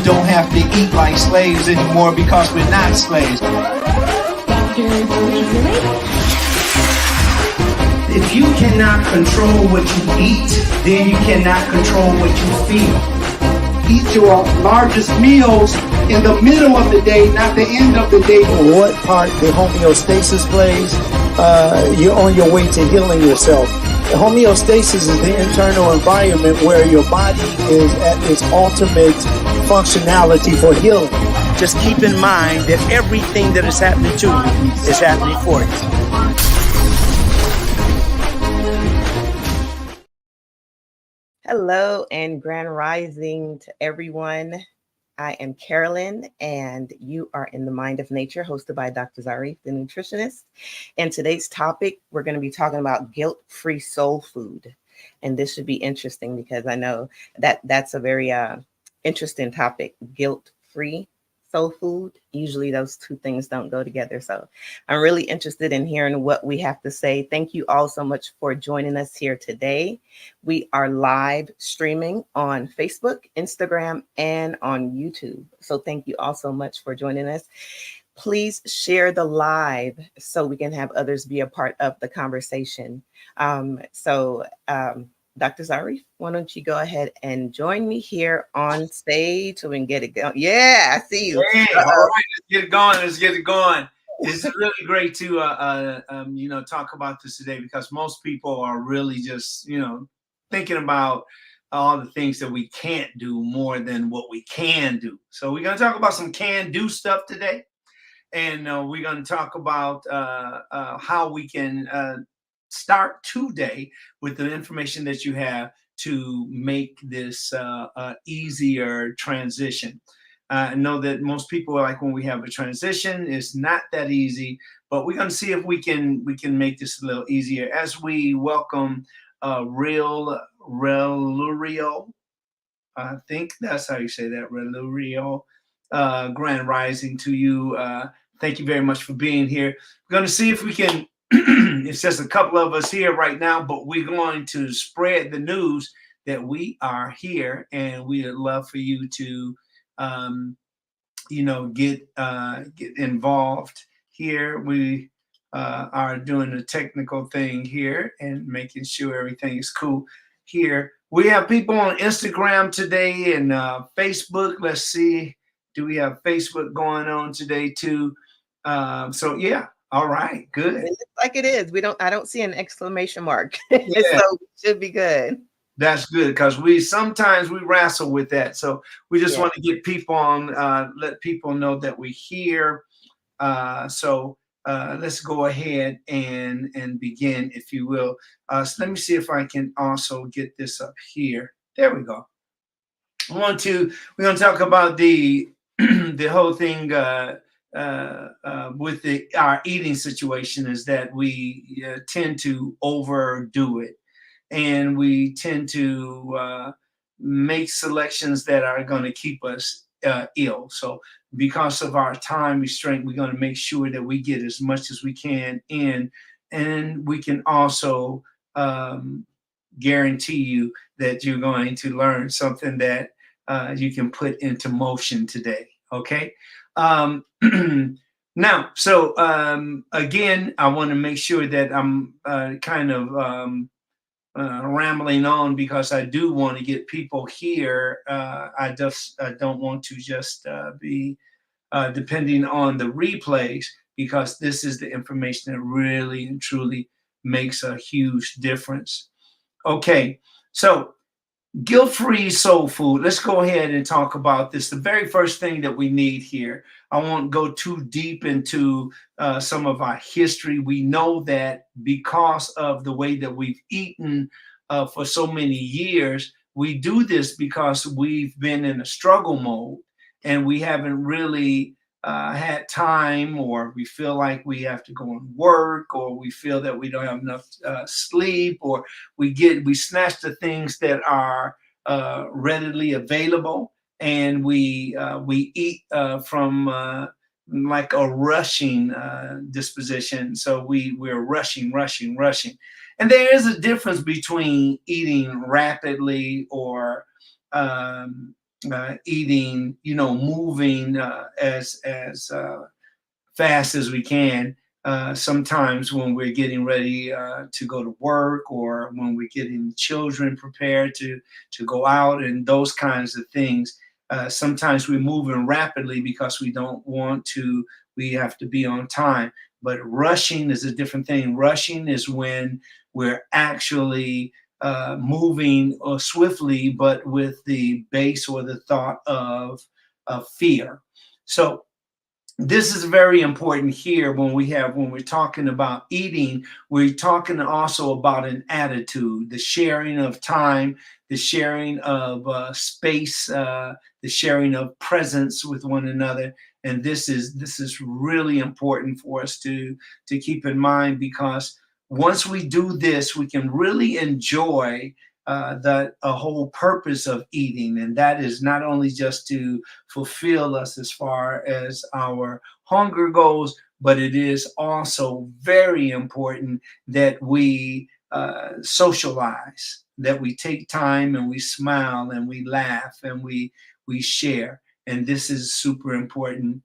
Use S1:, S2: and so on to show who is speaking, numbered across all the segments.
S1: don't have to eat like slaves anymore because we're not slaves.
S2: If you cannot control what you eat, then you cannot control what you feel.
S1: Eat your largest meals in the middle of the day, not the end of the day.
S3: What part the homeostasis plays, you're on your way to healing yourself. The homeostasis is the internal environment where your body is at its ultimate functionality for healing. Just keep in mind that everything that is happening to you is happening for you.
S4: Hello and grand rising to everyone. I am Carolyn and you are in the Mind of Nature, hosted by Dr. Zarif, the nutritionist. And today's topic, we're going to be talking about guilt-free soul food. And this should be interesting because I know that that's a very interesting topic, guilt-free soul food. Usually those two things don't go together. So I'm really interested in hearing what we have to say. Thank you all so much for joining us here today. We are live streaming on Facebook, Instagram, and on YouTube. So thank you all so much for joining us. Please share the live so we can have others be a part of the conversation. Dr. Zarif, why don't you go ahead and join me here on stage so we can get it going? Yeah, I see you.
S2: Hey, all right, let's get it going. Let's get it going. It's really great to talk about this today because most people are really just thinking about all the things that we can't do more than what we can do. So we're going to talk about some can-do stuff today, and we're going to talk about how we can start today with the information that you have to make this easier transition. I know that most people are like, when we have a transition, it's not that easy, but we're going to see if we can make this a little easier as we welcome Relurio. I think that's how you say that, Relurio. Grand rising to you. Thank you very much for being here. We're going to see if we can. It's just a couple of us here right now, but we're going to spread the news that we are here, and we would love for you to, get involved here. We are doing a technical thing here and making sure everything is cool here. We have people on Instagram today and Facebook. Let's see, do we have Facebook going on today too? So yeah. All right, good.
S4: It looks like it is. I don't see an exclamation mark. Yeah. So it should be good.
S2: That's good because we sometimes wrestle with that. So we just want to get people on, let people know that we're here. So let's go ahead and begin, if you will. So let me see if I can also get this up here. There we go. We're going to talk about the the whole thing with our eating situation is that we tend to overdo it, and we tend to make selections that are going to keep us ill. So because of our time restraint, we're going to make sure that we get as much as we can in, and we can also guarantee you that you're going to learn something that you can put into motion today. Okay. Now, so again, I want to make sure that I'm kind of rambling on because I do want to get people here. I don't want to just be depending on the replays, because this is the information that really and truly makes a huge difference. Okay, so guilt-free soul food. Let's go ahead and talk about this. The very first thing that we need here, I won't go too deep into some of our history. We know that because of the way that we've eaten for so many years, we do this because we've been in a struggle mode and we haven't really had time, or we feel like we have to go and work, or we feel that we don't have enough sleep, or we snatch the things that are readily available, and we eat from like a rushing disposition. So we're rushing. And there is a difference between eating rapidly or eating, moving as fast as we can. Sometimes when we're getting ready to go to work, or when we're getting children prepared to go out, and those kinds of things. Sometimes we're moving rapidly because we don't want to. We have to be on time. But rushing is a different thing. Rushing is when we're actually moving swiftly, but with the base or the thought of fear. So this is very important here when we're talking about eating. We're talking also about an attitude, the sharing of time, the sharing of space, the sharing of presence with one another. And this is really important for us to keep in mind, because once we do this, we can really enjoy the whole purpose of eating, and that is not only just to fulfill us as far as our hunger goes, but it is also very important that we socialize, that we take time and we smile and we laugh and we share. And this is super important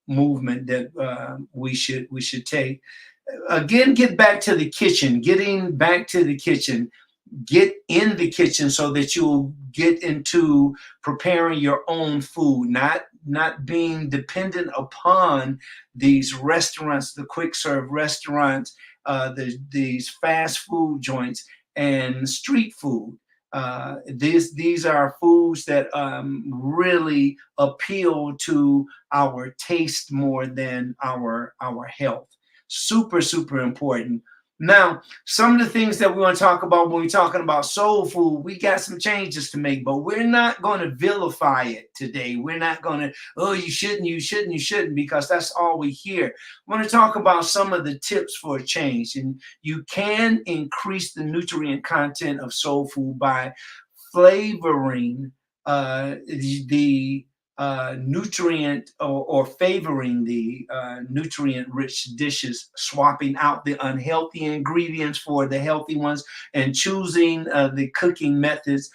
S2: movement that we should take. Again, get back to the kitchen. Getting back to the kitchen. Get in the kitchen so that you'll get into preparing your own food, not being dependent upon these restaurants, the quick serve restaurants, these fast food joints and street food. These are foods that really appeal to our taste more than our health. Super, super important. Now, some of the things that we want to talk about when we're talking about soul food, we got some changes to make, but we're not going to vilify it today. We're not going to, oh, you shouldn't, because that's all we hear. I want to talk about some of the tips for a change, and you can increase the nutrient content of soul food by flavoring the nutrient or favoring the nutrient-rich dishes, swapping out the unhealthy ingredients for the healthy ones, and choosing the cooking methods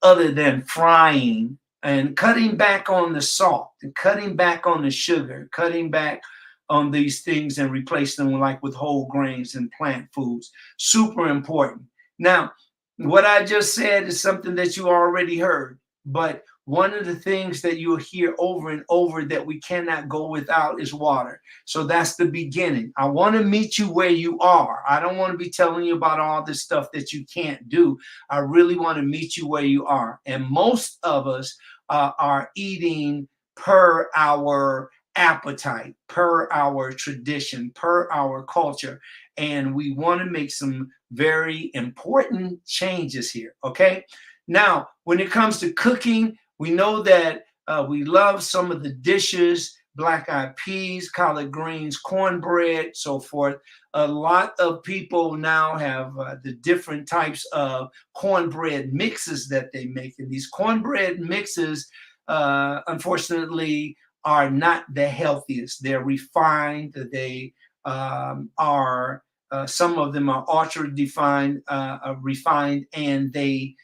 S2: other than frying, and cutting back on the salt, and cutting back on the sugar, cutting back on these things, and replacing them with whole grains and plant foods. Super important. Now, what I just said is something that you already heard, but one of the things that you'll hear over and over that we cannot go without is water. So that's the beginning. I want to meet you where you are. I don't want to be telling you about all this stuff that you can't do. I really want to meet you where you are. And most of us are eating per our appetite, per our tradition, per our culture. And we want to make some very important changes here, okay? Now, when it comes to cooking, we know that we love some of the dishes, black-eyed peas, collard greens, cornbread, so forth. A lot of people now have the different types of cornbread mixes that they make. And these cornbread mixes, unfortunately, are not the healthiest. They're refined. They are, some of them are ultra refined, and they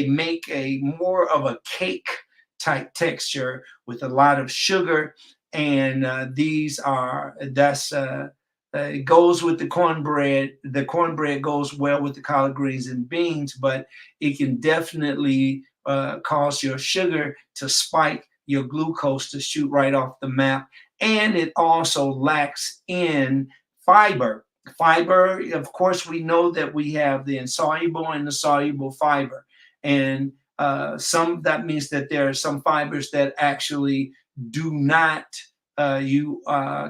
S2: make a more of a cake type texture with a lot of sugar, and it goes with the cornbread. The cornbread goes well with the collard greens and beans, but it can definitely cause your sugar to spike, your glucose to shoot right off the map, and it also lacks in fiber. Fiber, of course, we know that we have the insoluble and the soluble fiber, and that means that there are some fibers that actually do not, you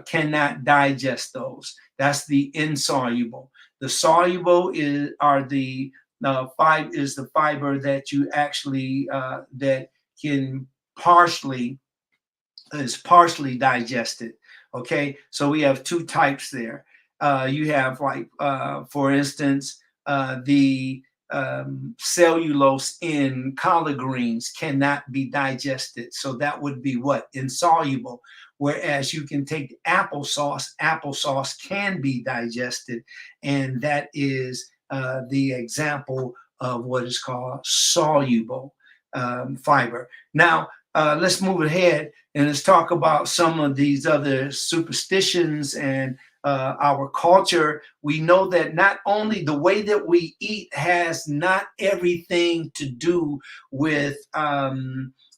S2: cannot digest those. That's the insoluble. The soluble is the fiber that you actually that can partially digested. Okay, so we have two types there. You have, for instance, the cellulose in collard greens cannot be digested. So that would be what? Insoluble. Whereas you can take applesauce. Applesauce can be digested. And that is the example of what is called soluble. fiber. Now, let's move ahead and let's talk about some of these other superstitions and our culture. We know that not only the way that we eat has not everything to do with,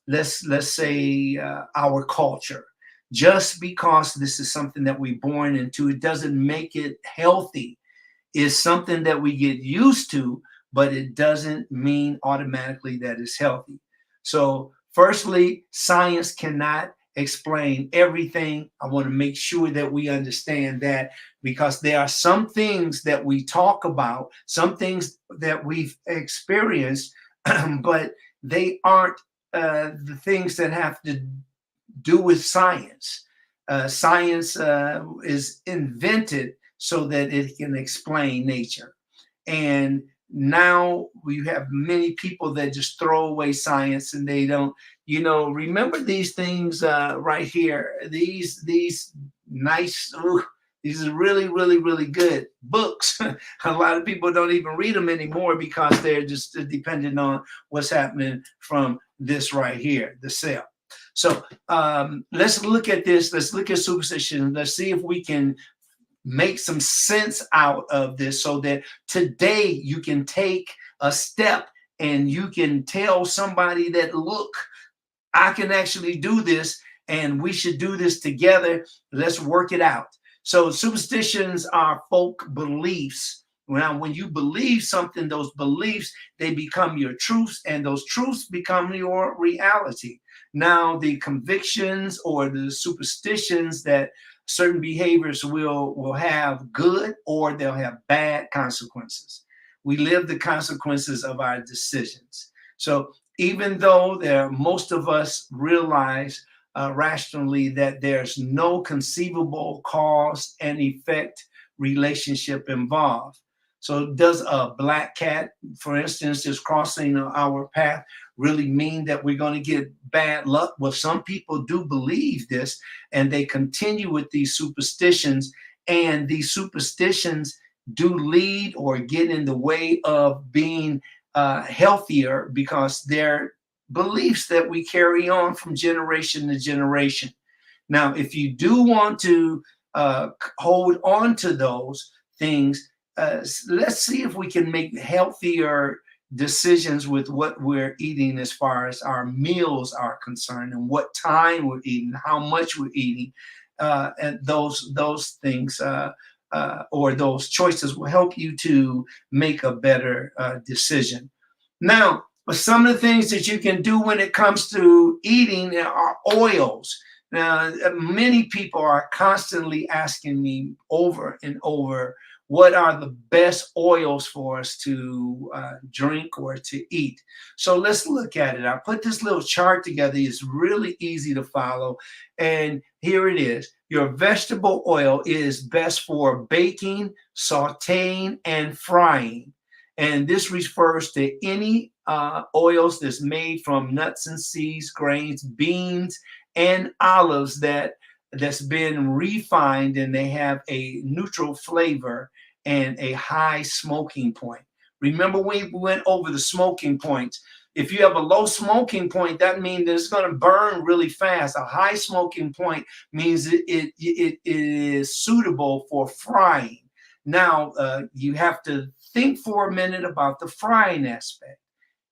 S2: let's say, our culture. Just because this is something that we're born into, it doesn't make it healthy. It's something that we get used to, but it doesn't mean automatically that it's healthy. So firstly, science cannot explain everything. I want to make sure that we understand that, because there are some things that we talk about, some things that we've experienced, but they aren't the things that have to do with science. Science is invented so that it can explain nature. And now we have many people that just throw away science, and they don't, remember these things right here. These nice, these are really, really, really good books. A lot of people don't even read them anymore because they're just dependent on what's happening from this right here, the cell. So let's look at this. Let's look at superstition. Let's see if we can make some sense out of this, so that today you can take a step and you can tell somebody that, look, I can actually do this, and we should do this together. Let's work it out. So superstitions are folk beliefs. Now, when you believe something, those beliefs, they become your truths, and those truths become your reality. Now, the convictions or the superstitions that certain behaviors will have good or they'll have bad consequences. We live the consequences of our decisions. So even though most of us realize rationally that there's no conceivable cause and effect relationship involved. So does a black cat, for instance, just crossing our path really mean that we're going to get bad luck? Well, some people do believe this, and they continue with these superstitions, and these superstitions do lead or get in the way of being healthier, because they're beliefs that we carry on from generation to generation. Now, if you do want to hold on to those things, let's see if we can make healthier decisions with what we're eating as far as our meals are concerned, and what time we're eating, how much we're eating, and those things or those choices will help you to make a better decision. Now, some of the things that you can do when it comes to eating are oils. Now, many people are constantly asking me over and over, what are the best oils for us to drink or to eat? So let's look at it. I put this little chart together. It's really easy to follow. And here it is. Your vegetable oil is best for baking, sauteing, and frying. And this refers to any oils that's made from nuts and seeds, grains, beans, and olives that's been refined, and they have a neutral flavor and a high smoking point. Remember, we went over the smoking points. If you have a low smoking point, that means that it's going to burn really fast. A high smoking point means it is suitable for frying. Now, you have to think for a minute about the frying aspect.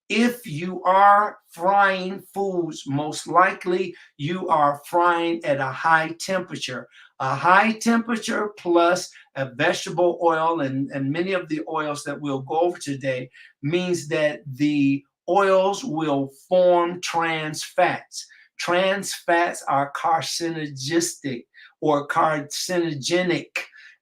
S2: If you are frying foods, most likely you are frying at a high temperature. A high temperature plus a vegetable oil and many of the oils that we'll go over today means that the oils will form trans fats. Trans fats are carcinogenic or carcinogenic.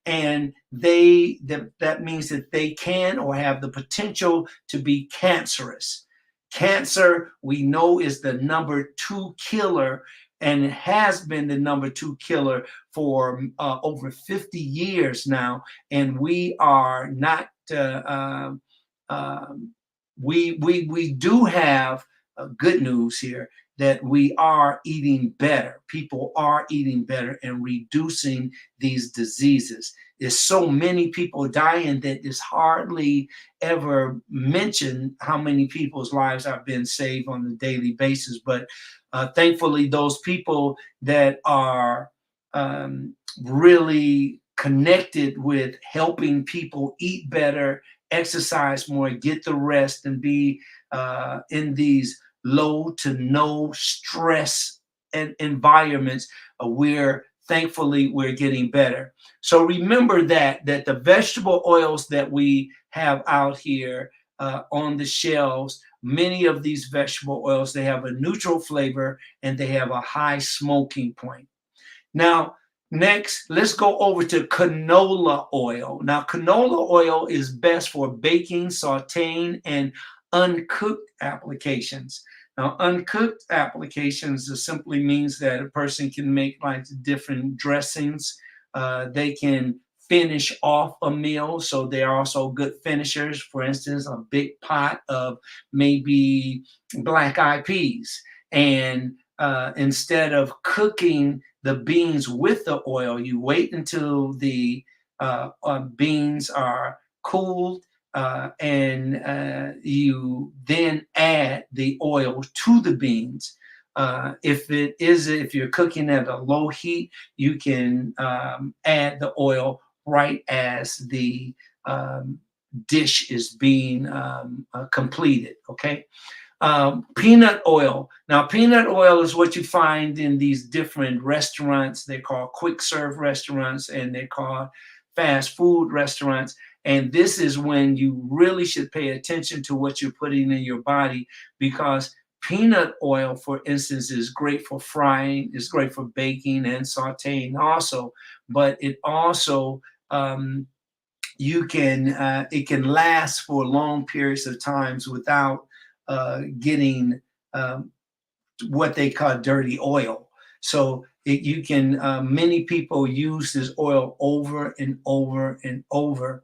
S2: And that means that they can or have the potential to be cancerous. Cancer, we know, is the number 2 killer, and it has been the number 2 killer for over 50 years now. And we are not. We do have good news here, that we are eating better. People are eating better and reducing these diseases. there's so many people dying that it's hardly ever mentioned how many people's lives are being saved on a daily basis. But thankfully, those people that are really connected with helping people eat better, exercise more, get the rest, and be in these low to no stress and environments, thankfully we're getting better. So remember that the vegetable oils that we have out here on the shelves, many of these vegetable oils, they have a neutral flavor and they have a high smoking point. Now, next, let's go over to canola oil. Now, canola oil is best for baking, sauteing, and uncooked applications. Now, uncooked applications simply means that a person can make like different dressings. They can finish off a meal, so they're also good finishers. For instance, a big pot of maybe black-eyed peas, and instead of cooking the beans with the oil, you wait until the beans are cooled, and you then add the oil to the beans. If you're cooking at a low heat, you can add the oil right as the dish is being completed. Okay. Peanut oil. Now, peanut oil is what you find in these different restaurants. They're called quick serve restaurants, and they're called fast food restaurants. And this is when you really should pay attention to what you're putting in your body, because peanut oil, for instance, is great for frying, it's great for baking and sauteing also, but it also it can last for long periods of times without getting what they call dirty oil. So many people use this oil over and over and over.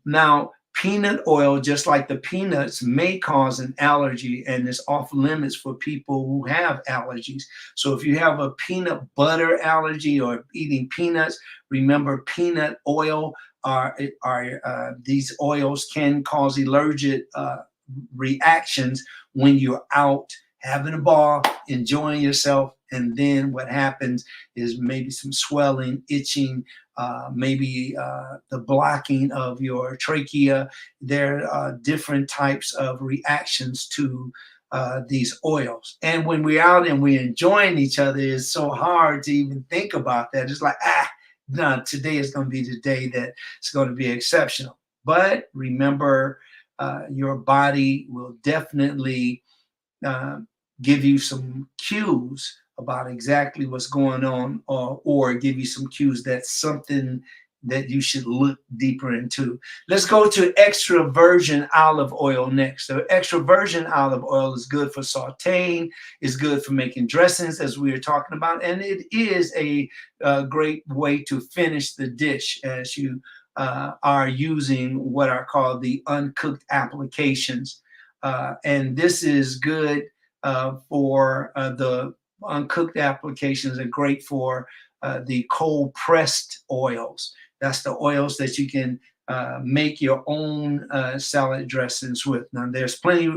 S2: Now, peanut oil, just like the peanuts, may cause an allergy and is off limits for people who have allergies. So if you have a peanut butter allergy or eating peanuts, remember peanut oil these oils can cause allergic reactions when you're out having a ball, enjoying yourself, and then what happens is maybe some swelling, itching, maybe the blocking of your trachea. There are different types of reactions to these oils. And when we're out and we're enjoying each other, it's so hard to even think about that. It's like, no, today is going to be the day that it's going to be exceptional. But remember, your body will definitely give you some cues about exactly what's going on, or give you some cues that's something that you should look deeper into. Let's go to extra virgin olive oil next. So extra virgin olive oil is good for sauteing, is good for making dressings, as we were talking about, and it is a great way to finish the dish as you are using what are called the uncooked applications. And this is good for the uncooked applications, are great for the cold pressed oils. That's the oils that you can make your own salad dressings with. Now, there's plenty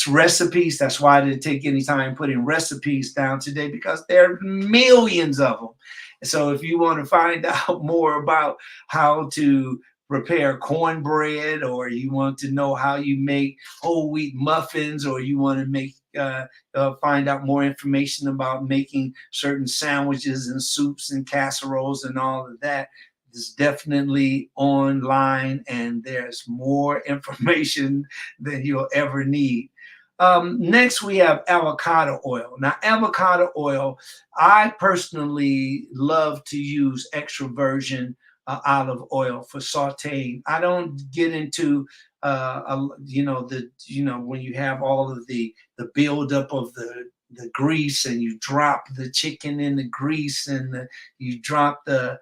S2: recipes. That's why I didn't take any time putting recipes down today, because there are millions of them. So if you want to find out more about how to prepare cornbread, or you want to know how you make whole wheat muffins, or you want to make find out more information about making certain sandwiches and soups and casseroles and all of that, is definitely online, and there's more information than you'll ever need. Next, we have avocado oil. Now, avocado oil, I personally love to use extra virgin olive oil for sauteing. I don't get into when you have all of the buildup of the grease, and you drop the chicken in the grease, and you drop the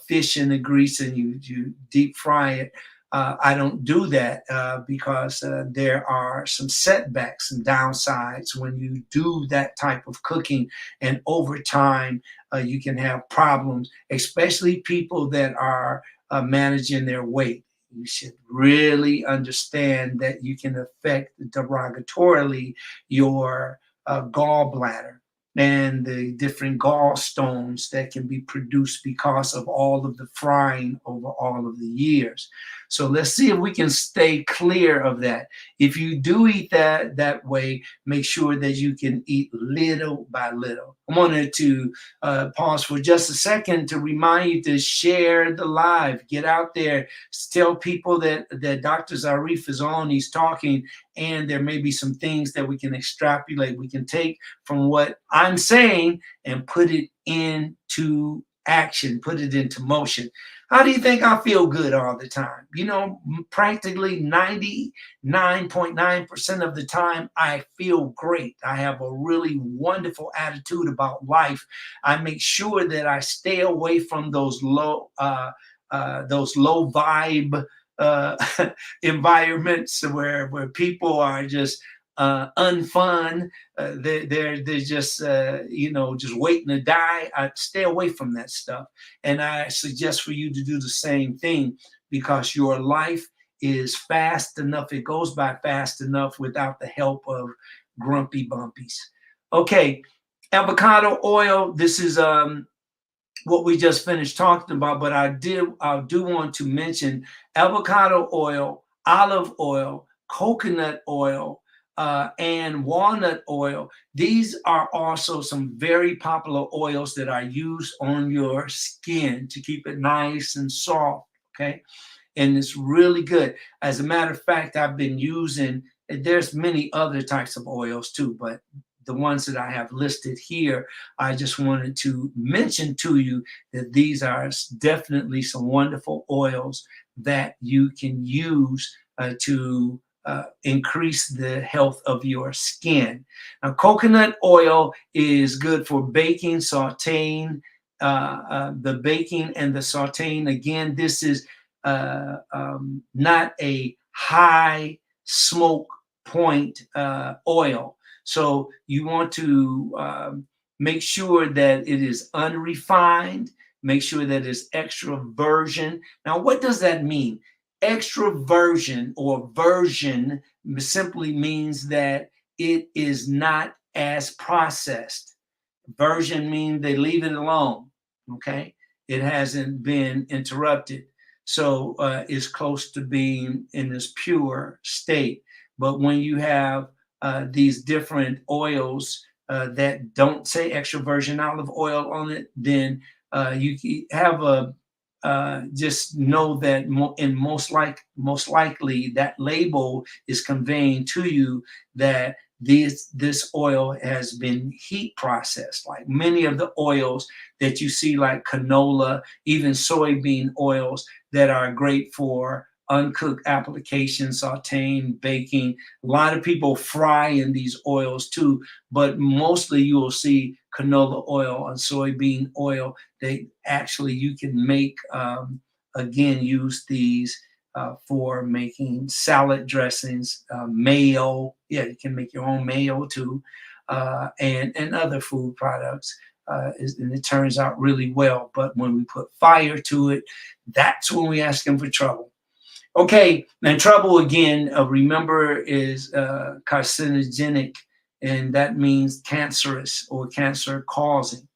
S2: fish in the grease, and you deep fry it. I don't do that because there are some setbacks and downsides when you do that type of cooking, and over time you can have problems, especially people that are managing their weight. You should really understand that you can affect derogatorily your gallbladder and the different gallstones that can be produced because of all of the frying over all of the years. So let's see if we can stay clear of that. If you do eat that way, make sure that you can eat little by little. I wanted to pause for just a second to remind you to share the live. Get out there, tell people that Dr. Zarif is on, he's talking, and there may be some things that we can extrapolate. We can take from what I'm saying and put it into action, put it into motion. How do you think I feel good all the time? You know, practically 99.9% of the time, I feel great. I have a really wonderful attitude about life. I make sure that I stay away from those low vibe environments where people are just unfun. They're just just waiting to die. I stay away from that stuff, and I suggest for you to do the same thing, because your life is fast enough. It goes by fast enough without the help of grumpy bumpies. Okay, avocado oil. This is what we just finished talking about, but I do want to mention avocado oil, olive oil, coconut oil, and walnut oil. These are also some very popular oils that are used on your skin to keep it nice and soft, okay? And it's really good. As a matter of fact, I've been using, there's many other types of oils too, but the ones that I have listed here, I just wanted to mention to you that these are definitely some wonderful oils that you can use to increase the health of your skin. Now, coconut oil is good for baking, sauteing, the baking and the sauteing. Again, this is not a high smoke point oil. So you want to make sure that it is unrefined, make sure that it's extra virgin. Now, what does that mean? Extra virgin or virgin simply means that it is not as processed. Virgin means they leave it alone, okay? It hasn't been interrupted. So it's close to being in this pure state. But when you have these different oils that don't say extra virgin olive oil on it, then you have a just know that most likely that label is conveying to you that this oil has been heat processed. Like many of the oils that you see, like canola, even soybean oils that are great for uncooked applications, sauteing, baking. A lot of people fry in these oils too, but mostly you will see canola oil and soybean oil. They actually, you can make, again, use these for making salad dressings, mayo. Yeah, you can make your own mayo too, and other food products. And it turns out really well. But when we put fire to it, that's when we ask them for trouble. Okay, and trouble again, remember, is carcinogenic, and that means cancerous or cancer causing.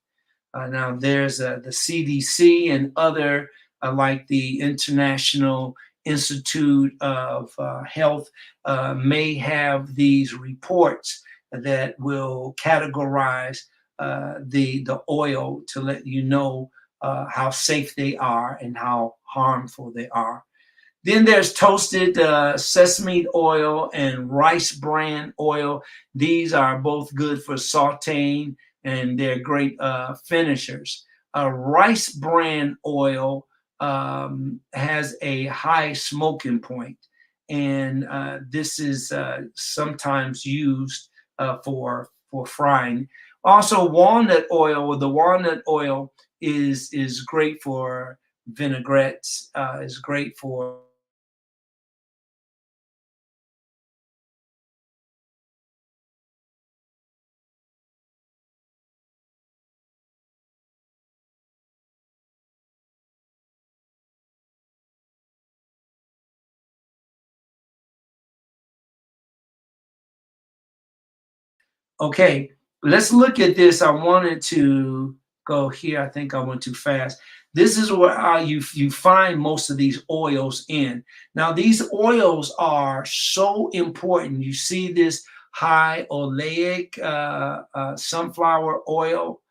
S2: Now there's the CDC and other like the International Institute of Health may have these reports that will categorize the oil to let you know how safe they are and how harmful they are. Then there's toasted sesame oil and rice bran oil. These are both good for sauteing, and they're great finishers. Rice bran oil has a high smoking point, and this is sometimes used for frying. Also, walnut oil. The walnut oil is great for vinaigrettes. Is great for Okay, let's look at this. I wanted to go here. I think I went too fast. This is where you find most of these oils in. Now, these oils are so important. You see this high oleic sunflower oil,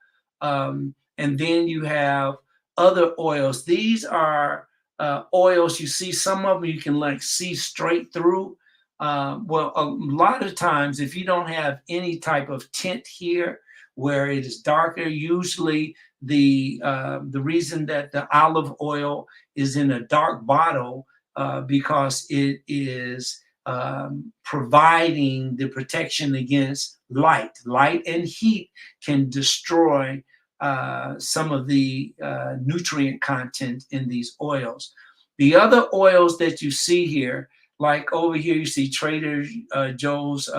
S2: and then you have other oils. These are oils. You see some of them you can like see straight through. Well, a lot of times, if you don't have any type of tint here, where it is darker, usually the reason that the olive oil is in a dark bottle because it is providing the protection against light. Light and heat can destroy some of the nutrient content in these oils. The other oils that you see here, like over here, you see Trader Joe's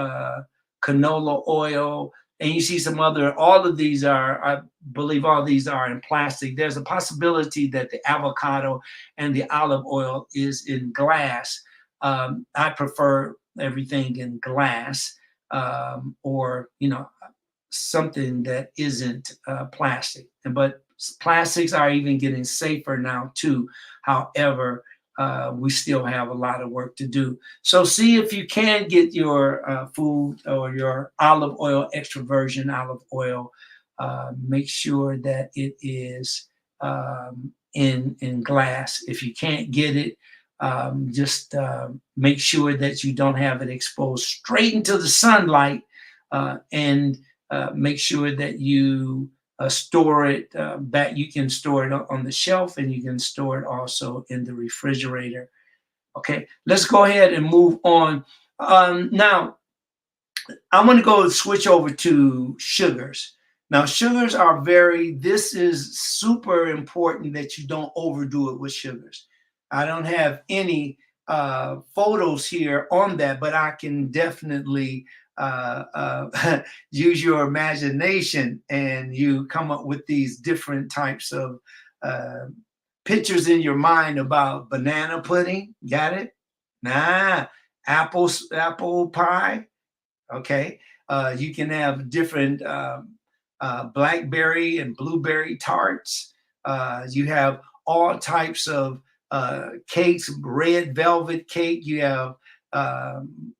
S2: canola oil, and you see some other, all of these are, I believe all these are in plastic. There's a possibility that the avocado and the olive oil is in glass. I prefer everything in glass or, you know, something that isn't plastic. But plastics are even getting safer now too. However, we still have a lot of work to do. So see if you can get your food or your olive oil, extra virgin olive oil, make sure that it is in glass. If you can't get it, just make sure that you don't have it exposed straight into the sunlight, and make sure that you store it back. You can store it on the shelf, and you can store it also in the refrigerator. Okay, let's go ahead and move on. Now, I want to go switch over to sugars. Now, sugars are this is super important that you don't overdo it with sugars. I don't have any photos here on that, but I can definitely use your imagination, and you come up with these different types of pictures in your mind about banana pudding. Got it? Nah. Apple pie. Okay. You can have different blackberry and blueberry tarts. You have all types of cakes, red velvet cake. You have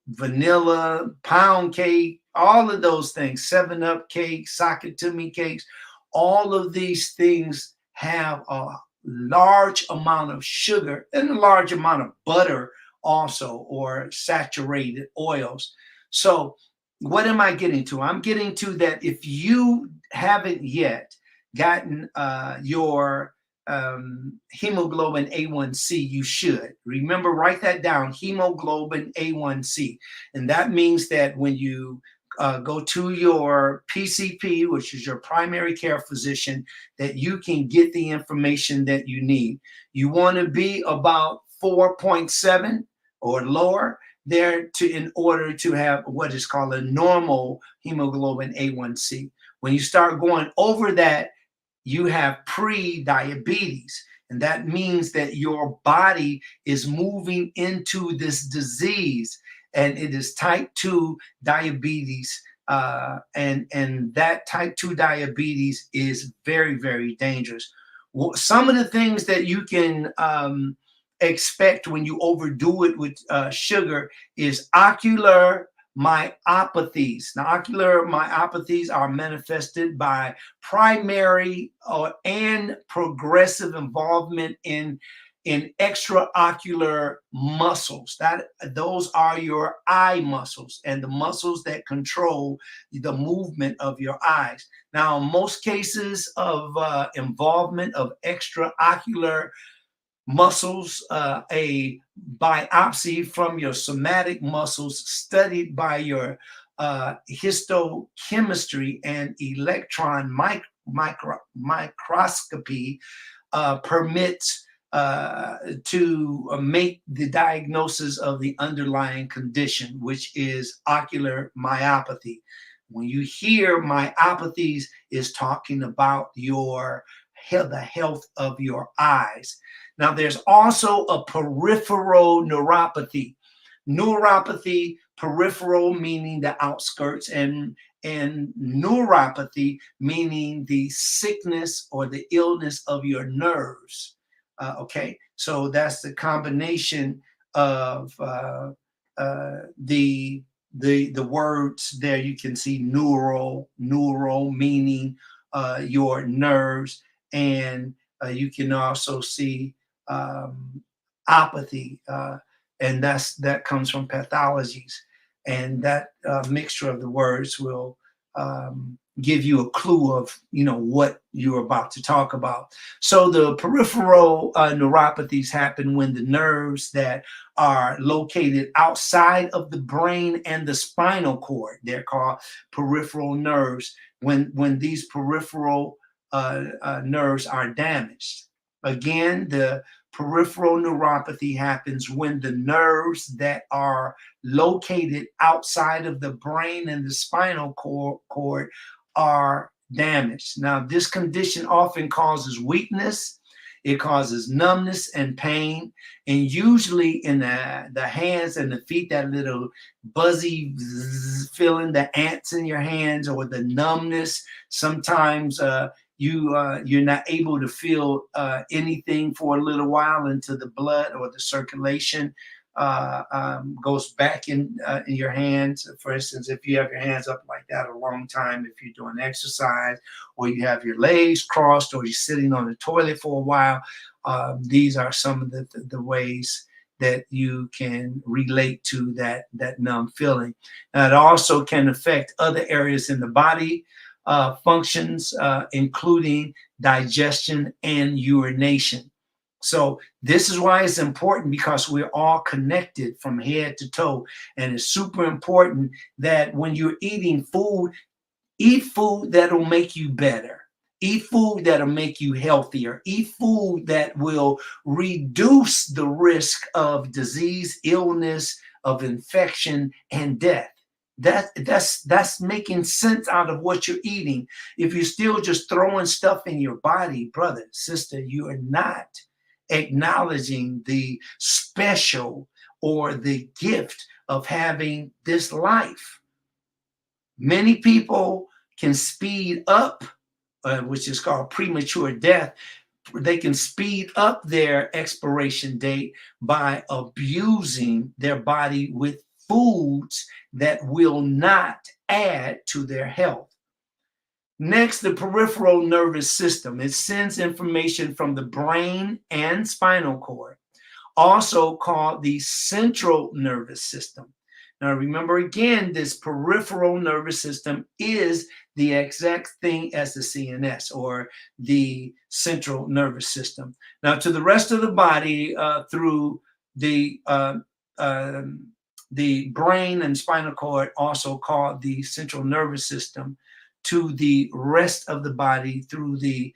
S2: vanilla, pound cake, all of those things, 7-Up cake, sock it to me cakes. All of these things have a large amount of sugar and a large amount of butter also, or saturated oils. So what am I getting to? I'm getting to that if you haven't yet gotten your hemoglobin A1C, you should. Remember, write that down, hemoglobin A1C. And that means that when you go to your PCP, which is your primary care physician, that you can get the information that you need. You want to be about 4.7 or lower there in order to have what is called a normal hemoglobin A1C. When you start going over that, you have pre-diabetes, and that means that your body is moving into this disease, and it is type 2 diabetes, and that type 2 diabetes is very, very dangerous. Some of the things that you can expect when you overdo it with sugar is ocular myopathies. Now, ocular myopathies are manifested by primary and progressive involvement in extraocular muscles. Those are your eye muscles and the muscles that control the movement of your eyes. Now, in most cases of involvement of extraocular muscles, a biopsy from your somatic muscles studied by your histochemistry and electron microscopy permits to make the diagnosis of the underlying condition, which is ocular myopathy. When you hear myopathies, is talking about the health of your eyes. Now, there's also a peripheral neuropathy. Neuropathy, peripheral meaning the outskirts, and and neuropathy, meaning the sickness or the illness of your nerves. Okay, so that's the combination of the words there. You can see neural meaning your nerves, and you can also see apathy, and that comes from pathologies, and that mixture of the words will give you a clue of what you're about to talk about. So the peripheral neuropathies happen when the nerves that are located outside of the brain and the spinal cord, they're called peripheral nerves, when these peripheral nerves are damaged. Again, the peripheral neuropathy happens when the nerves that are located outside of the brain and the spinal cord are damaged. Now, this condition often causes weakness, it causes numbness and pain, and usually in the hands and the feet, that little buzzy feeling, the ants in your hands, or the numbness. Sometimes you're not able to feel anything for a little while until the blood or the circulation goes back in your hands. For instance, if you have your hands up like that a long time, if you're doing exercise, or you have your legs crossed, or you're sitting on the toilet for a while, these are some of the ways that you can relate to that numb feeling. Now, it also can affect other areas in the body functions, including digestion and urination. So this is why it's important, because we're all connected from head to toe. And it's super important that when you're eating food, eat food that'll make you better. Eat food that'll make you healthier. Eat food that will reduce the risk of disease, illness, of infection, and death. That's making sense out of what you're eating. If you're still just throwing stuff in your body, brother, sister, you are not acknowledging the special or the gift of having this life. Many people can speed up, which is called premature death. They can speed up their expiration date by abusing their body with foods that will not add to their health. Next, the peripheral nervous system. It sends information from the brain and spinal cord, also called the central nervous system. Now, remember again, this peripheral nervous system is the exact thing as the CNS, or the central nervous system. Now, to the rest of the body, through the brain and spinal cord, also called the central nervous system, to the rest of the body through the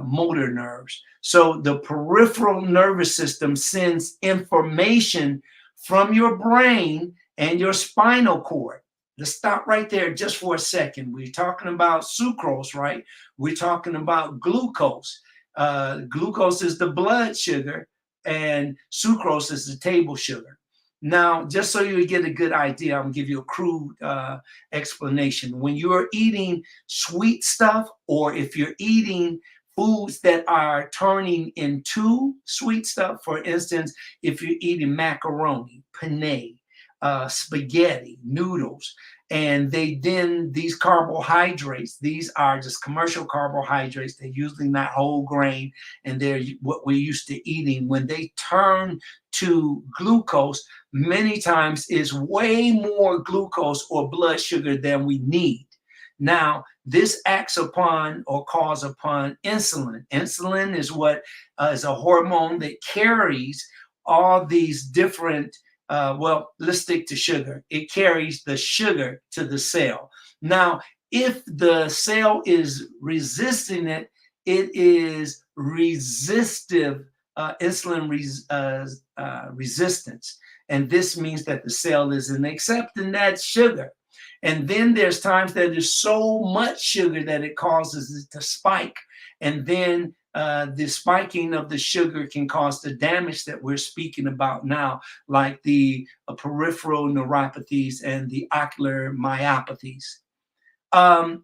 S2: motor nerves. So the peripheral nervous system sends information from your brain and your spinal cord. Let's stop right there just for a second. We're talking about sucrose, right? We're talking about glucose. Glucose is the blood sugar, and sucrose is the table sugar. Now, just so you get a good idea, I'm gonna give you a crude explanation. When you're eating sweet stuff, or if you're eating foods that are turning into sweet stuff, for instance, if you're eating macaroni, penne, spaghetti, noodles, and these carbohydrates, these are just commercial carbohydrates. They're usually not whole grain, and they're what we're used to eating. When they turn to glucose, many times is way more glucose or blood sugar than we need. Now, this acts upon or calls upon insulin. Insulin is what is a hormone that carries all these different well, let's stick to sugar. It carries the sugar to the cell. Now, if the cell is resisting it, it is resistive insulin resistance. And this means that the cell isn't accepting that sugar. And then there's times that there's so much sugar that it causes it to spike. And then the spiking of the sugar can cause the damage that we're speaking about now, like the peripheral neuropathies and the ocular myopathies. I'm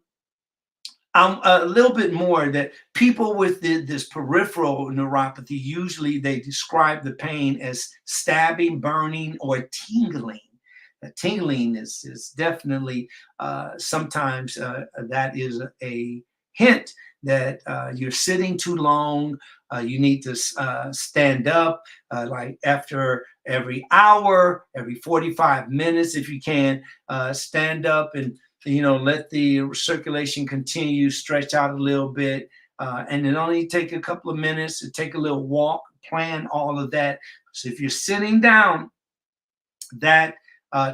S2: a little bit more that people with this peripheral neuropathy, usually they describe the pain as stabbing, burning, or tingling. Tingling is definitely sometimes that is a hint that you're sitting too long. You need to stand up like after every hour, every 45 minutes, if you can, stand up and let the circulation continue, stretch out a little bit, and it only take a couple of minutes to take a little walk, plan all of that. So if you're sitting down that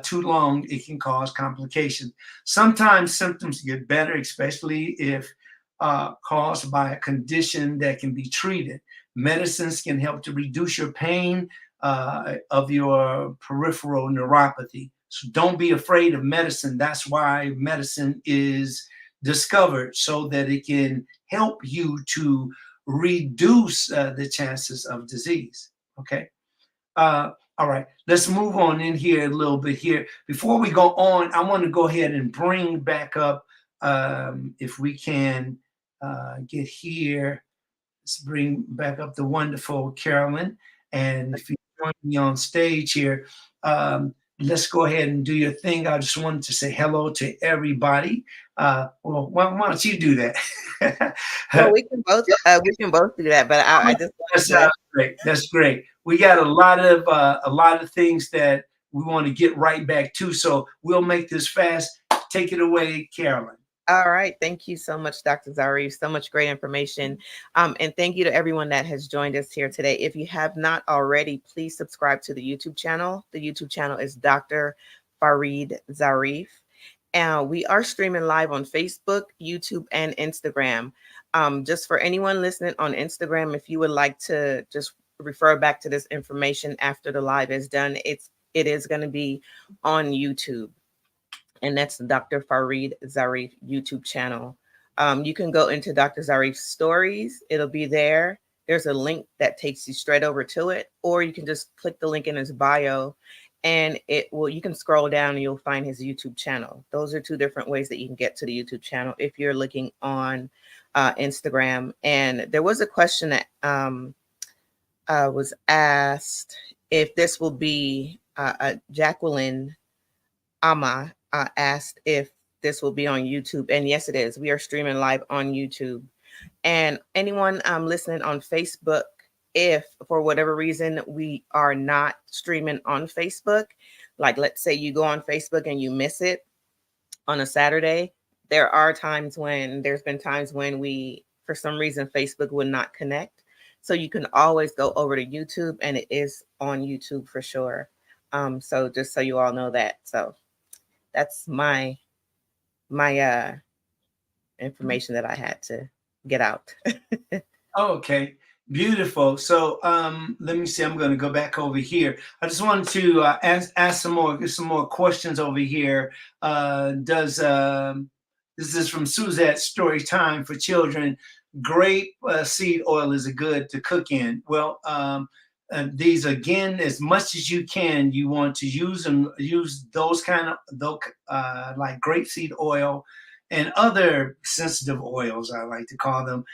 S2: too long, it can cause complications. Sometimes symptoms get better, especially if caused by a condition that can be treated. Medicines can help to reduce your pain of your peripheral neuropathy. So don't be afraid of medicine. That's why medicine is discovered, so that it can help you to reduce the chances of disease. Okay. All right. Let's move on in here a little bit here. Before we go on, I want to go ahead and bring back up, if we can get here. Let's bring back up the wonderful Carolyn. And if you join me on stage here, let's go ahead and do your thing. I just wanted to say hello to everybody. Well, why don't you do that?
S4: Well, we can both do that, but I just
S2: that's great. That's great. We got a lot of things that we want to get right back to, so we'll make this fast. Take it away, Carolyn.
S4: All right. Thank you so much, Dr. Zarif. So much great information. And thank you to everyone that has joined us here today. If you have not already, please subscribe to the YouTube channel. The YouTube channel is Dr. Farid Zarif. And we are streaming live on Facebook, YouTube, and Instagram. Just for anyone listening on Instagram, if you would like to just refer back to this information after the live is done, it is going to be on YouTube. And that's Dr. Farid Zarif YouTube channel. You can go into Dr. Zarif's stories. It'll be there. There's a link that takes you straight over to it, or you can just click the link in his bio and you can scroll down and you'll find his YouTube channel. Those are two different ways that you can get to the YouTube channel if you're looking on Instagram. And there was a question that was asked if this will be Jacqueline Ama asked if this will be on YouTube, and yes, it is. We are streaming live on YouTube. And anyone listening on Facebook, if for whatever reason we are not streaming on Facebook, like let's say you go on Facebook and you miss it on a Saturday, there's been times when we, for some reason, Facebook would not connect. So you can always go over to YouTube, and it is on YouTube for sure. So just so you all know that. So that's my information that I had to get out.
S2: Okay, beautiful. So let me see. I'm going to go back over here. I just wanted to ask some more questions over here. This is from Suzette, Story Time for Children. Grape seed oil is good to cook in. Well, these, again, as much as you can, you want to use those kind of like grapeseed oil and other sensitive oils, I like to call them,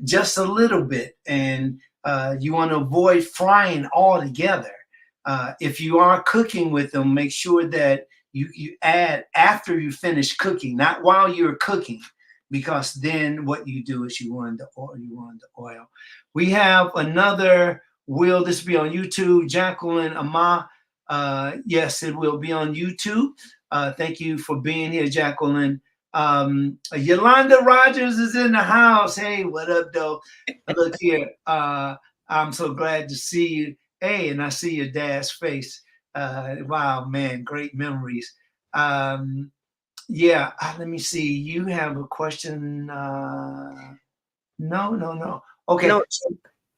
S2: just a little bit. And you want to avoid frying altogether. If you are cooking with them, make sure that you add after you finish cooking, not while you're cooking, because then what you do is you run the oil. We have another. Will this be on YouTube? Jacqueline Ama. Yes, it will be on YouTube. Thank you for being here, Jacqueline. Yolanda Rogers is in the house. Hey, what up, though? Look here. I'm so glad to see you. Hey, and I see your dad's face. Wow, man, great memories. Yeah, let me see. You have a question? No. Okay.
S4: No.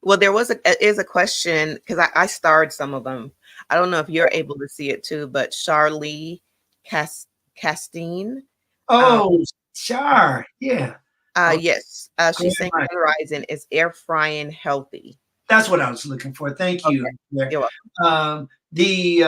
S4: Well, there is a question, because I starred some of them. I don't know if you're able to see it too, but Charlie Castine.
S2: Oh, Char, yeah.
S4: Yes, she's saying Rising is air frying healthy.
S2: That's what I was looking for. Thank you.
S4: Okay. You're welcome.
S2: The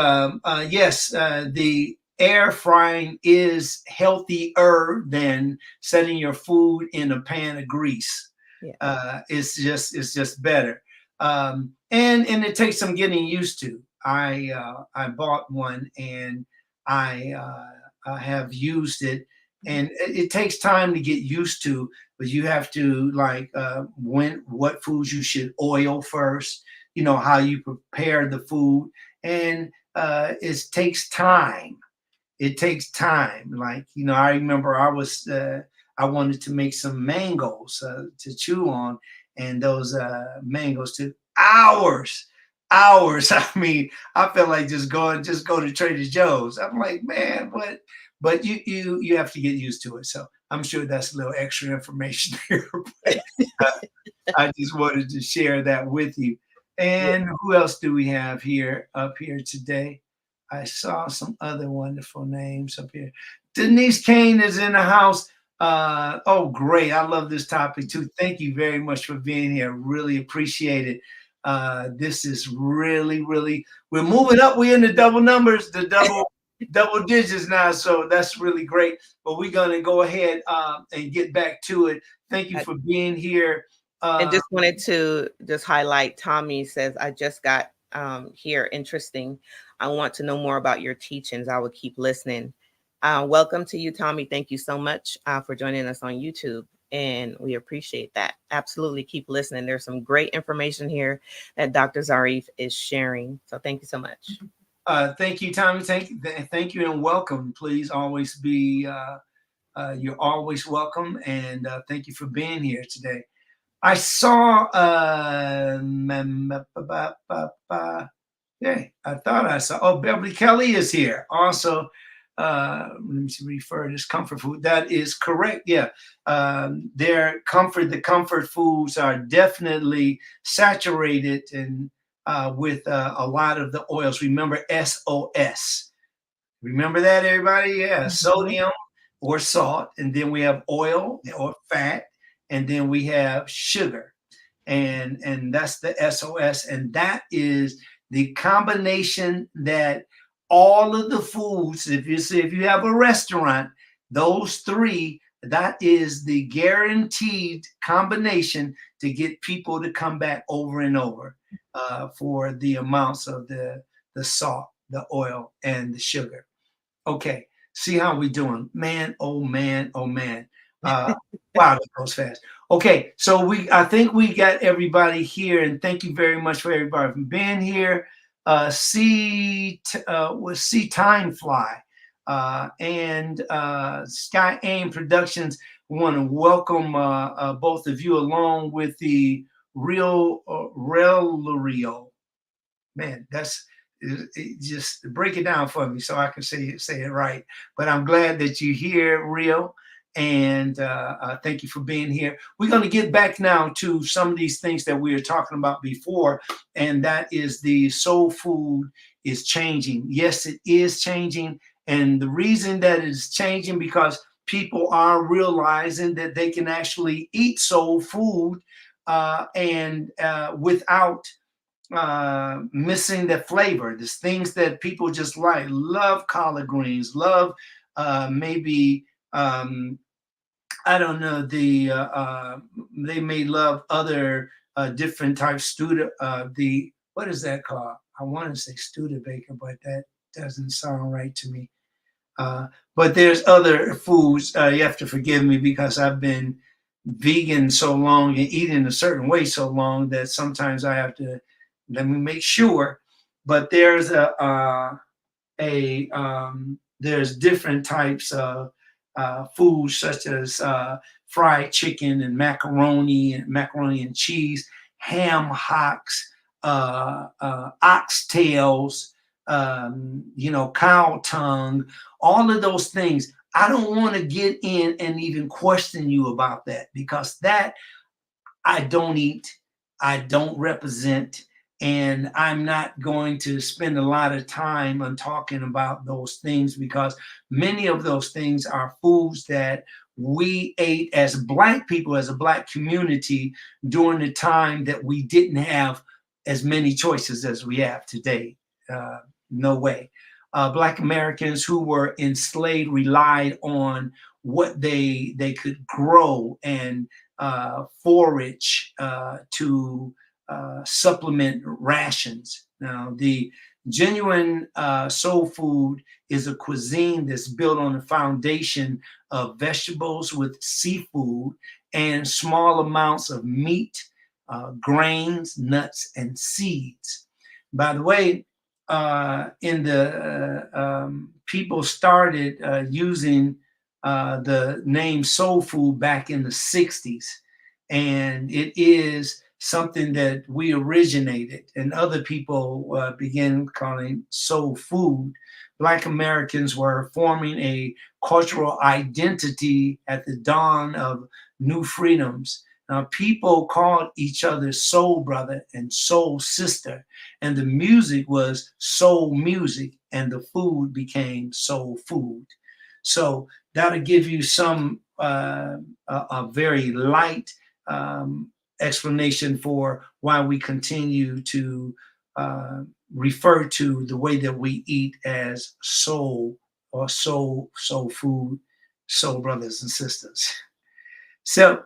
S2: air frying is healthier than setting your food in a pan of grease.
S4: Yeah.
S2: It's just better. And it takes some getting used to. I bought one and I have used it, and it takes time to get used to. But you have to like what foods you should oil first. You know how you prepare the food, and it takes time. It takes time. Like I remember I wanted to make some mangoes to chew on, and those mangoes took hours. Hours. I mean, I felt like just go to Trader Joe's. I'm like, man, what? But you have to get used to it. So I'm sure that's a little extra information here. But, I just wanted to share that with you. And who else do we have up here today? I saw some other wonderful names up here. Denise Kane is in the house. Oh, great. I love this topic too. Thank you very much for being here. Really appreciate it. This is really, we're moving up. We're in the double numbers, the double digits now. So that's really great. But we're going to go ahead and get back to it. Thank you for being here.
S4: And just wanted to just highlight, Tommy says, I just got here. Interesting. I want to know more about your teachings. I will keep listening. Welcome to you, Tommy. Thank you so much for joining us on YouTube. And we appreciate that. Absolutely. Keep listening. There's some great information here that Dr. Zarif is sharing. So thank you so much.
S2: Thank you, Tommy. Thank you and welcome. Please always be, you're always welcome. And thank you for being here today. I saw, yeah, I thought I saw, Beverly Kelly is here. Also, let me refer this comfort food. That is correct. Yeah. The comfort foods are definitely saturated and with a lot of the oils. Remember SOS. Remember that, everybody? Yeah. Mm-hmm. Sodium or salt. And then we have oil or fat. And then we have sugar. And that's the SOS. And that is the combination that all of the foods, if you have a restaurant, those three, that is the guaranteed combination to get people to come back over and over for the amounts of the salt, the oil, and the sugar. Okay, see how we doing. Man, oh man, oh man. Wow, that goes fast. Okay, so I think we got everybody here, and thank you very much for everybody for being here. See Time Fly and Sky Aim Productions. We want to welcome both of you along with the Real Rio. Man, just break it down for me so I can say it right. But I'm glad that you're here, Rio. And thank you for being here. We're going to get back now to some of these things that we were talking about before, and that is the soul food is changing. Yes, it is changing. And the reason that it's changing because people are realizing that they can actually eat soul food and without missing the flavor. There's things that people just love collard greens, love maybe I don't know, they may love other different types what is that called? I want to say Studebaker, but that doesn't sound right to me. But there's other foods. You have to forgive me because I've been vegan so long and eating a certain way so long that sometimes I have to let me make sure. But there's there's different types of foods such as fried chicken and macaroni and cheese, ham hocks, oxtails, cow tongue, all of those things. I don't want to get in and even question you about that because that I don't eat, I don't represent, and I'm not going to spend a lot of time on talking about those things because many of those things are foods that we ate as Black people, as a Black community during the time that we didn't have as many choices as we have today. No way. Black Americans who were enslaved relied on what they could grow and forage to supplement rations. Now, the genuine soul food is a cuisine that's built on the foundation of vegetables with seafood and small amounts of meat, grains, nuts, and seeds. By the way, people started using the name soul food back in the 60s, and it is something that we originated and other people began calling soul food. Black Americans were forming a cultural identity at the dawn of new freedoms. People called each other soul brother and soul sister, and the music was soul music, and the food became soul food. So that'll give you some a very light explanation for why we continue to refer to the way that we eat as soul or soul food, soul brothers and sisters. So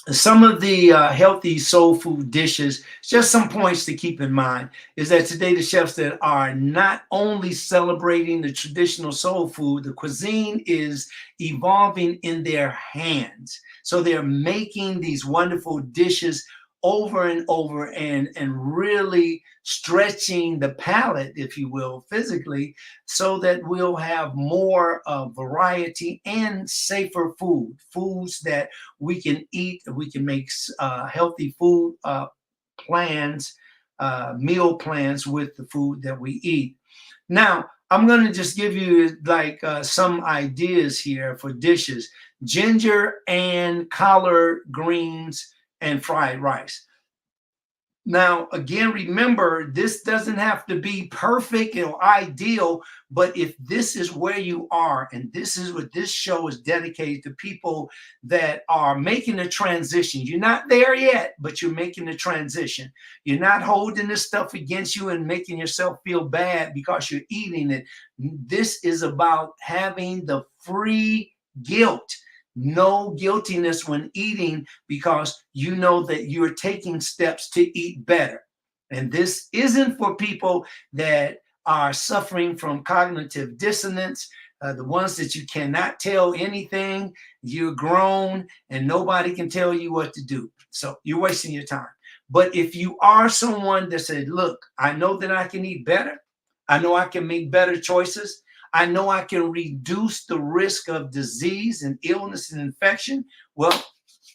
S2: some of the healthy soul food dishes, just some points to keep in mind, is that today the chefs that are not only celebrating the traditional soul food, the cuisine is evolving in their hands. So they're making these wonderful dishes over and over and really stretching the palate, if you will, physically, so that we'll have more variety and safer foods that we can eat. We can make healthy food plans, meal plans with the food that we eat. Now, I'm going to just give you like some ideas here for dishes: ginger and collard greens and fried rice. Now, again, remember, this doesn't have to be perfect or ideal, but if this is where you are, and this is what this show is dedicated to, people that are making a transition. You're not there yet, but you're making the transition. You're not holding this stuff against you and making yourself feel bad because you're eating it. This is about having the free guilt. No guiltiness when eating, because you know that you're taking steps to eat better. And this isn't for people that are suffering from cognitive dissonance, the ones that you cannot tell anything, you're grown and nobody can tell you what to do. So you're wasting your time. But if you are someone that said, look, I know that I can eat better. I know I can make better choices. I know I can reduce the risk of disease and illness and infection. Well,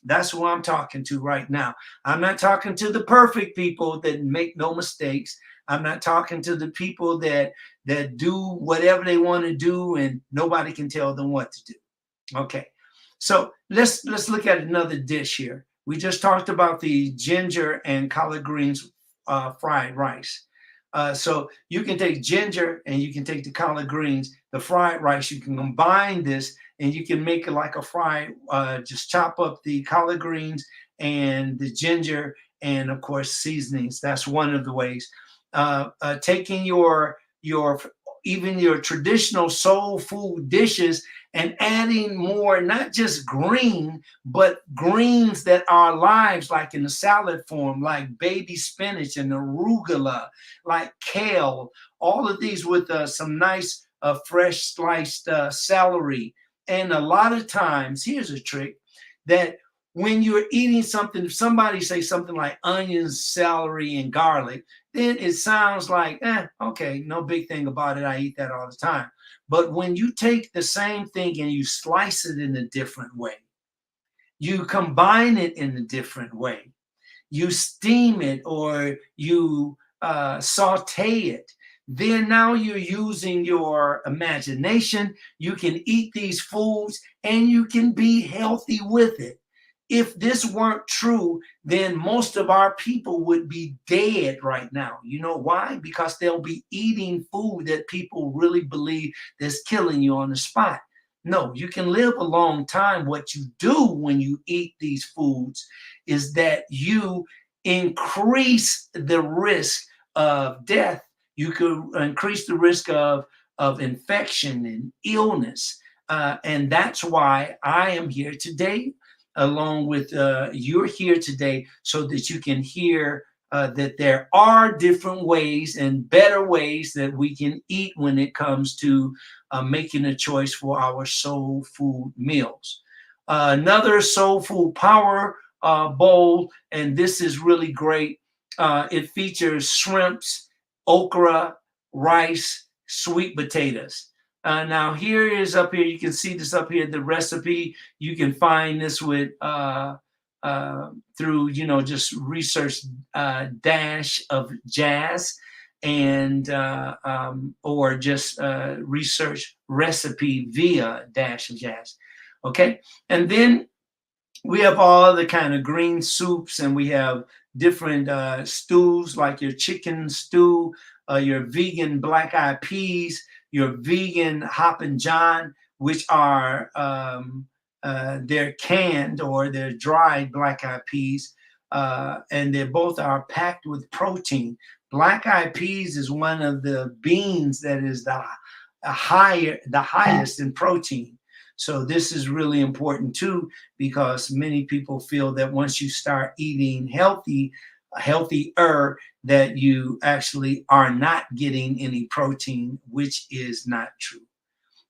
S2: that's who I'm talking to right now. I'm not talking to the perfect people that make no mistakes. I'm not talking to the people that do whatever they want to do and nobody can tell them what to do. Okay, so let's look at another dish here. We just talked about the ginger and collard greens fried rice. So you can take ginger and you can take the collard greens, the fried rice. You can combine this and you can make it like a fried, just chop up the collard greens and the ginger and of course seasonings. That's one of the ways. Taking your even your traditional soul food dishes and adding more, not just green, but greens that are lives, like in the salad form, like baby spinach and arugula, like kale, all of these with some nice fresh sliced celery. And a lot of times, here's a trick, that when you're eating something, if somebody say something like onions, celery, and garlic, then it sounds like, okay, no big thing about it. I eat that all the time. But when you take the same thing and you slice it in a different way, you combine it in a different way, you steam it or you saute it, then now you're using your imagination. You can eat these foods and you can be healthy with it. If this weren't true, then most of our people would be dead right now. You know why? Because they'll be eating food that people really believe that's killing you on the spot. No, you can live a long time. What you do when you eat these foods is that you increase the risk of death. You could increase the risk of infection and illness. And that's why I am here today, along with you're here today, so that you can hear that there are different ways and better ways that we can eat when it comes to making a choice for our soul food meals. Another soul food power bowl, and this is really great. It features shrimps, okra, rice, sweet potatoes. Now here is up here. You can see this up here. The recipe. You can find this with through just research dash of jazz and or just research recipe via dash of jazz. Okay, and then we have all the kind of green soups, and we have different stews like your chicken stew, your vegan black eyed peas, your vegan hoppin' john, which are they're canned or they're dried black eyed peas, and they both are packed with protein. Black eyed peas is one of the beans that is the highest in protein. So this is really important too, because many people feel that once you start eating healthier, that you actually are not getting any protein, which is not true.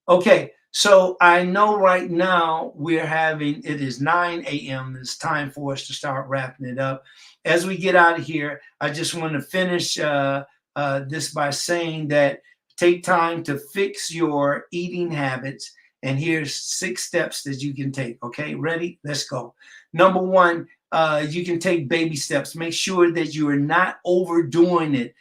S2: Okay, so I know right now it is 9 a.m. It's time for us to start wrapping it up. As we get out of here, I just want to finish this by saying that take time to fix your eating habits. And here's 6 steps that you can take. Okay, ready? Let's go. Number 1, you can take baby steps. Make sure that you are not overdoing it.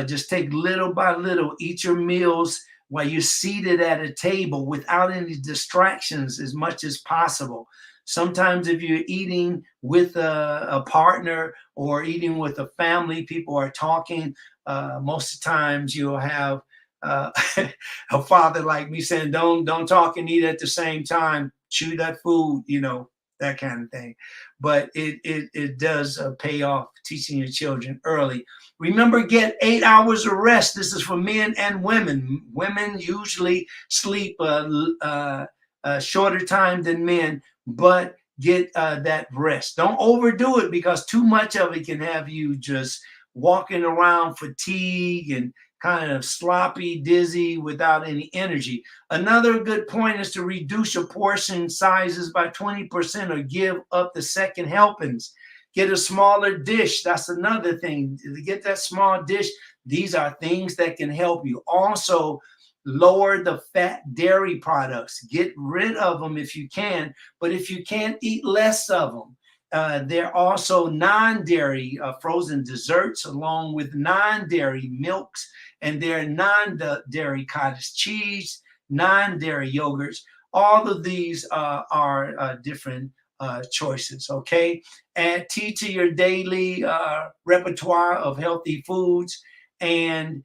S2: Just take little by little. Eat your meals while you're seated at a table without any distractions as much as possible. Sometimes if you're eating with a partner or eating with a family, people are talking. Most of the times you'll have a father like me saying, don't talk and eat at the same time, chew that food, that kind of thing. But it does pay off teaching your children early. Remember, get 8 hours of rest. This is for men and women. Women usually sleep a shorter time than men, but get that rest. Don't overdo it, because too much of it can have you just walking around fatigue and kind of sloppy, dizzy, without any energy. Another good point is to reduce your portion sizes by 20% or give up the second helpings. Get a smaller dish. That's another thing. To get that small dish, these are things that can help you. Also, lower the fat dairy products. Get rid of them if you can, but if you can't, eat less of them. There are also non-dairy frozen desserts, along with non-dairy milks, and there are non-dairy cottage cheese, non-dairy yogurts. All of these are different choices, okay? Add tea to your daily repertoire of healthy foods, and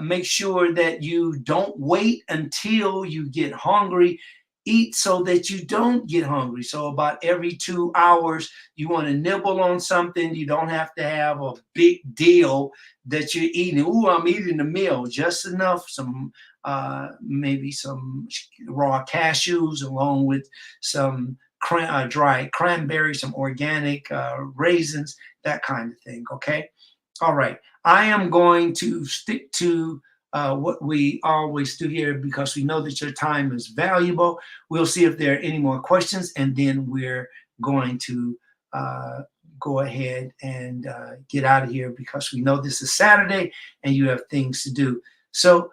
S2: make sure that you don't wait until you get hungry. Eat so that you don't get hungry. So about every 2 hours, you want to nibble on something. You don't have to have a big deal that you're eating. Ooh, I'm eating a meal. Just enough, some maybe some raw cashews, along with some dried cranberry, some organic raisins, that kind of thing, okay? All right. I am going to stick to what we always do here, because we know that your time is valuable. We'll see if there are any more questions, and then we're going to go ahead and get out of here, because we know this is Saturday and you have things to do. So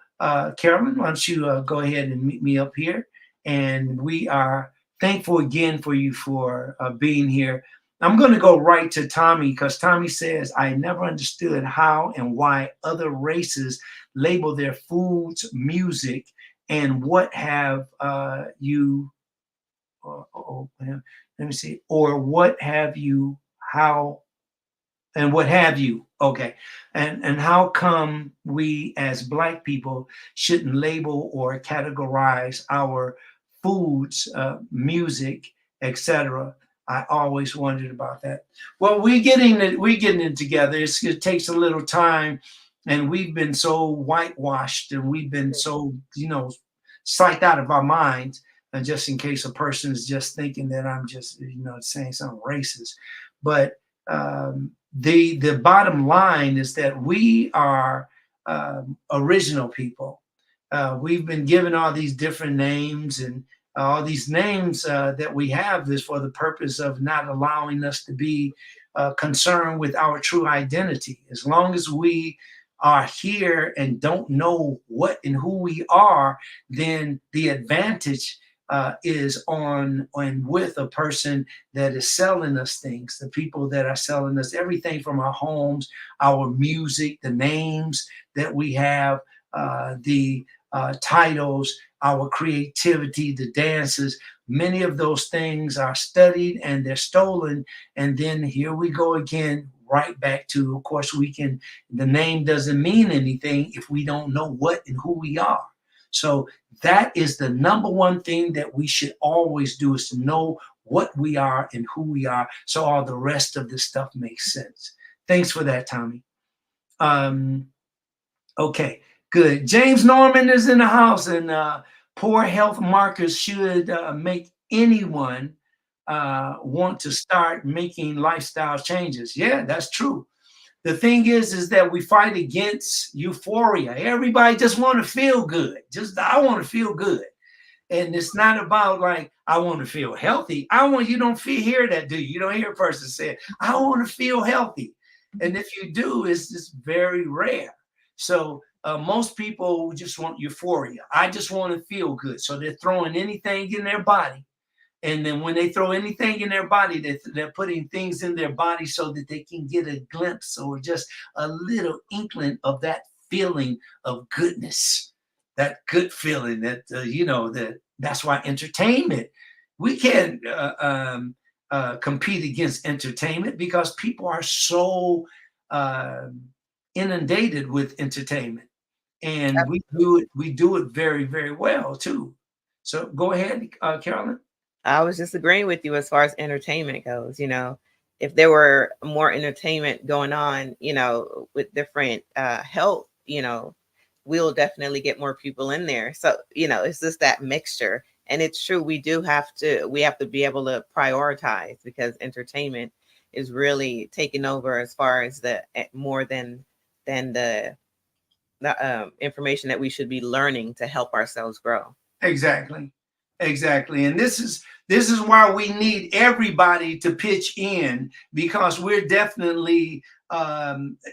S2: Carolyn, why don't you go ahead and meet me up here? And we are thankful again for you for being here. I'm going to go right to Tommy, because Tommy says, I never understood how and why other races label their foods music, and what have you, let me see, or what have you, how, and what have you, okay, and how come we as Black people shouldn't label or categorize our foods, music, etc. I always wondered about that. Well, we're getting it together. It takes a little time And we've been so whitewashed, and we've been so, psyched out of our minds. And just in case a person is just thinking that I'm just, saying something racist. But the bottom line is that we are original people. We've been given all these different names, and all these names that we have is for the purpose of not allowing us to be concerned with our true identity. As long as we are here and don't know what and who we are, then the advantage is on and with a person that is selling us things, the people that are selling us everything from our homes, our music, the names that we have, the titles, our creativity, the dances. Many of those things are studied and they're stolen. And then here we go again, right back to, of course, the name doesn't mean anything if we don't know what and who we are. So that is the number one thing that we should always do, is to know what we are and who we are, so all the rest of the stuff makes sense. Thanks for that, Tommy. Okay, good. James Norman is in the house, and poor health markers should make anyone want to start making lifestyle changes. Yeah, that's true. The thing is that we fight against euphoria. Everybody just want to feel good. I want to feel good. And it's not about like, I want to feel healthy. You don't hear that, do you? You don't hear a person say, I want to feel healthy. And if you do, it's just very rare. So most people just want euphoria. I just want to feel good. So they're throwing anything in their body. And then when they throw anything in their body, they're putting things in their body so that they can get a glimpse or just a little inkling of that feeling of goodness, that good feeling that, that's why entertainment, we can't compete against entertainment, because people are so inundated with entertainment. And we do it very, very well too. So go ahead, Carolyn.
S4: I was just agreeing with you as far as entertainment goes. If there were more entertainment going on, with different health, we'll definitely get more people in there. So, it's just that mixture. And it's true, we have to be able to prioritize, because entertainment is really taking over as far as the more than the information that we should be learning to help ourselves grow.
S2: Exactly. And this is why we need everybody to pitch in, because we're definitely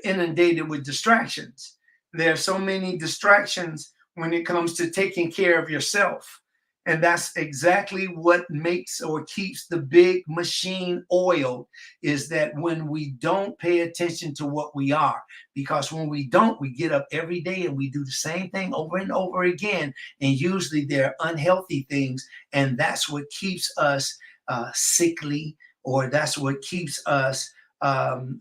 S2: inundated with distractions. There are so many distractions when it comes to taking care of yourself. And that's exactly what makes or keeps the big machine oiled, is that when we don't pay attention to what we are, because when we don't, we get up every day and we do the same thing over and over again. And usually they're unhealthy things. And that's what keeps us sickly, or that's what keeps us having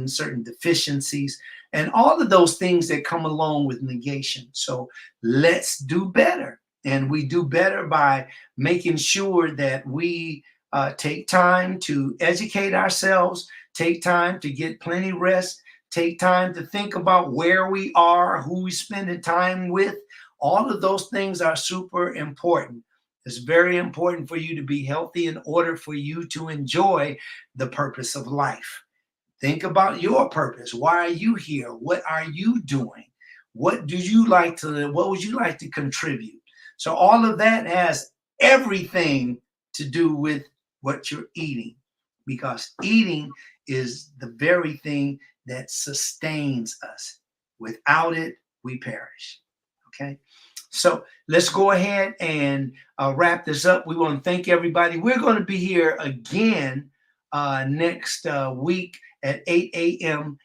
S2: certain deficiencies, and all of those things that come along with negation. So let's do better. And we do better by making sure that we take time to educate ourselves, take time to get plenty rest, take time to think about where we are, who we spending time with. All of those things are super important. It's very important for you to be healthy in order for you to enjoy the purpose of life. Think about your purpose. Why are you here? What are you doing? What would you like to contribute? So all of that has everything to do with what you're eating, because eating is the very thing that sustains us. Without it, we perish. Okay. So let's go ahead and wrap this up. We want to thank everybody. We're going to be here again next week at 8 a.m.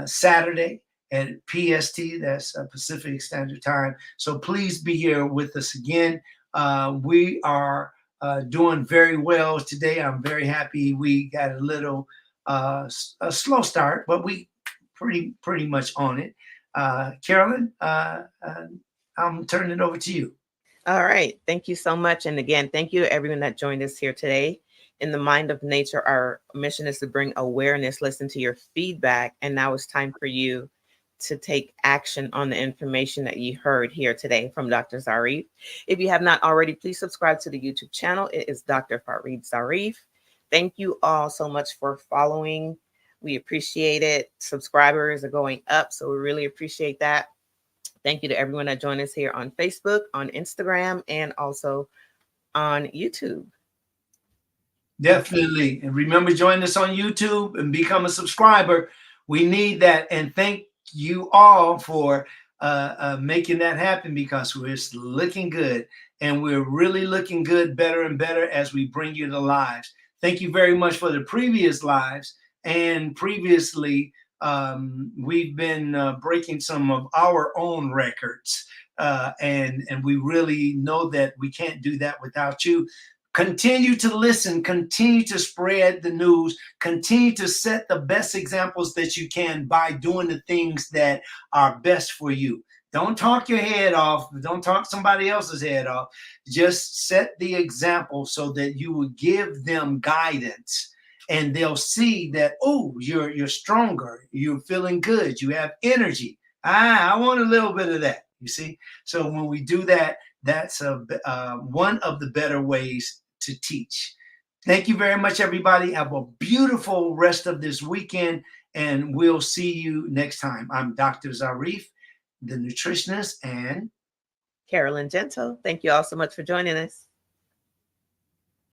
S2: Saturday at PST, that's Pacific Standard Time. So please be here with us again. We are doing very well today. I'm very happy. We got a little a slow start, but we pretty much on it. Carolyn, I'm turning it over to you.
S4: All right. Thank you so much. And again, thank you to everyone that joined us here today. In the Mind of Nature, our mission is to bring awareness, listen to your feedback, and now it's time for you to take action on the information that you heard here today from Dr. Zarif. If you have not already, please subscribe to the YouTube channel. It is Dr. Farid Zarif. Thank you all so much for following. We appreciate it. Subscribers are going up, so we really appreciate that. Thank you to everyone that joined us here on Facebook, on Instagram, and also on YouTube.
S2: Definitely. And remember, join us on YouTube and become a subscriber. We need that. And thank you all for making that happen, because we're looking good, and we're really looking good, better and better as we bring you the lives. Thank you very much for the previous lives. And previously, we've been breaking some of our own records. And we really know that we can't do that without you. Continue to listen, continue to spread the news, continue to set the best examples that you can by doing the things that are best for you. Don't talk your head off. Don't talk somebody else's head off. Just set the example so that you will give them guidance, and they'll see that, oh, you're stronger. You're feeling good. You have energy. I want a little bit of that, you see? So when we do that, that's one of the better ways to teach. Thank you very much, everybody. Have a beautiful rest of this weekend, and we'll see you next time. I'm Dr. Zarif, the nutritionist, and
S4: Carolyn Gentle. Thank you all so much for joining us.